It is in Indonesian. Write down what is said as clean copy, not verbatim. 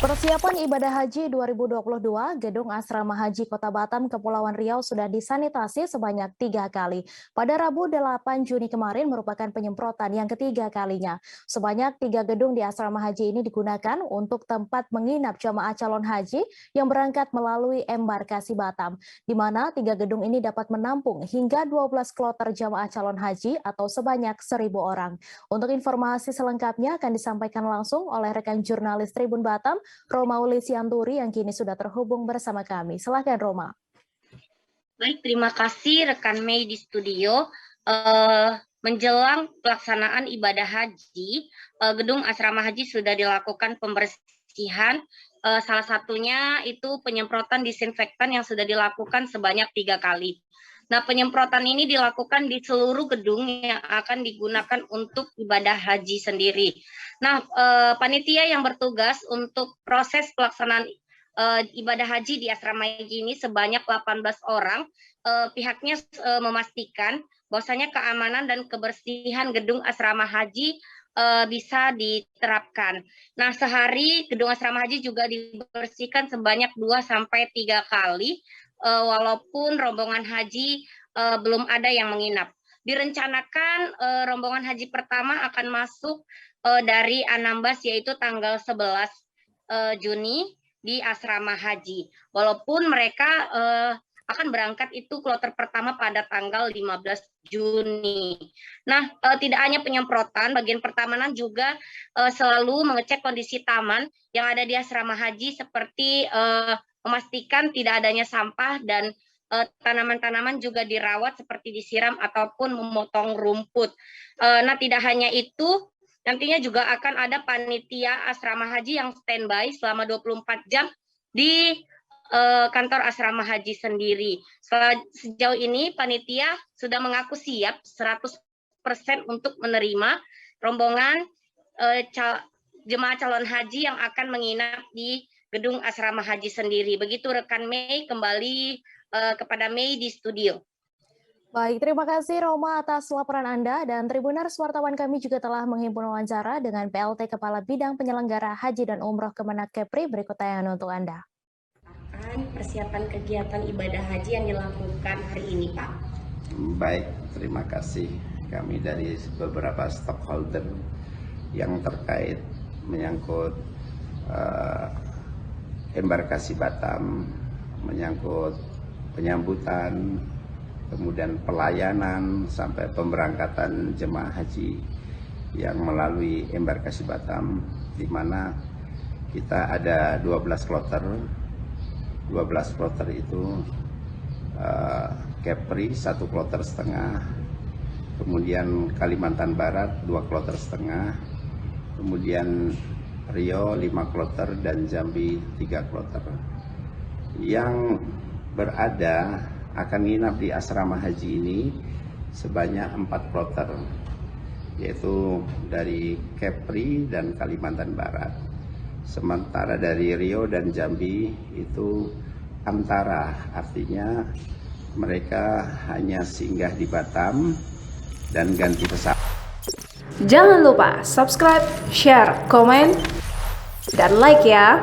Persiapan ibadah haji 2022, Gedung Asrama Haji Kota Batam, Kepulauan Riau sudah disanitasi sebanyak 3 kali. Pada Rabu 8 Juni kemarin merupakan penyemprotan yang ketiga kalinya. Sebanyak 3 gedung di Asrama Haji ini digunakan untuk tempat menginap jamaah calon haji yang berangkat melalui embarkasi Batam, di mana 3 gedung ini dapat menampung hingga 12 kloter jamaah calon haji atau sebanyak 1.000 orang. Untuk informasi selengkapnya akan disampaikan langsung oleh rekan jurnalis Tribun Batam, Roma Ulisianturi yang kini sudah terhubung bersama kami. Silakan Roma. Baik, terima kasih rekan Mei di studio. Menjelang pelaksanaan ibadah haji, gedung asrama haji sudah dilakukan pembersihan. Salah satunya itu penyemprotan disinfektan yang sudah dilakukan sebanyak 3 kali. Nah, penyemprotan ini dilakukan di seluruh gedung yang akan digunakan untuk ibadah haji sendiri. Nah, panitia yang bertugas untuk proses pelaksanaan ibadah haji di asrama haji ini sebanyak 18 orang. Pihaknya memastikan bahwasanya keamanan dan kebersihan gedung asrama haji bisa diterapkan. Nah, sehari gedung asrama haji juga dibersihkan sebanyak 2-3 kali. Walaupun rombongan haji belum ada yang menginap. Direncanakan rombongan haji pertama akan masuk dari Anambas yaitu tanggal 11 Juni di asrama haji. Walaupun mereka akan berangkat itu kloter pertama pada tanggal 15 Juni. Nah, tidak hanya penyemprotan, bagian pertamanan juga selalu mengecek kondisi taman yang ada di asrama haji seperti memastikan tidak adanya sampah dan tanaman-tanaman juga dirawat seperti disiram ataupun memotong rumput. Nah, tidak hanya itu, nantinya juga akan ada panitia asrama haji yang standby selama 24 jam di kantor asrama haji sendiri. Sejauh ini panitia sudah mengaku siap 100% untuk menerima rombongan jemaah calon haji yang akan menginap di gedung asrama haji sendiri. Begitu rekan Mei, kembali kepada Mei di studio. Baik, terima kasih Roma atas laporan Anda, dan Tribuners wartawan kami juga telah menghimpun wawancara dengan PLT Kepala Bidang Penyelenggara Haji dan Umroh Kemenak Kepri. Berikut tayangan untuk Anda. Persiapan kegiatan ibadah haji yang dilakukan hari ini, Pak. Baik, terima kasih. Kami dari beberapa stakeholder yang terkait menyangkut embarkasi Batam, menyangkut penyambutan, kemudian pelayanan sampai pemberangkatan jemaah haji yang melalui embarkasi Batam, di mana kita ada 12 kloter. 12 kloter itu Kepri 1 kloter setengah, kemudian Kalimantan Barat 2 kloter setengah, kemudian Riau 5 kloter dan Jambi 3 kloter. Yang berada akan nginap di asrama haji ini sebanyak 4 kloter, yaitu dari Kepri dan Kalimantan Barat. Sementara dari Riau dan Jambi itu antara, artinya mereka hanya singgah di Batam dan ganti pesawat. Jangan lupa subscribe, share, komen, dan like ya.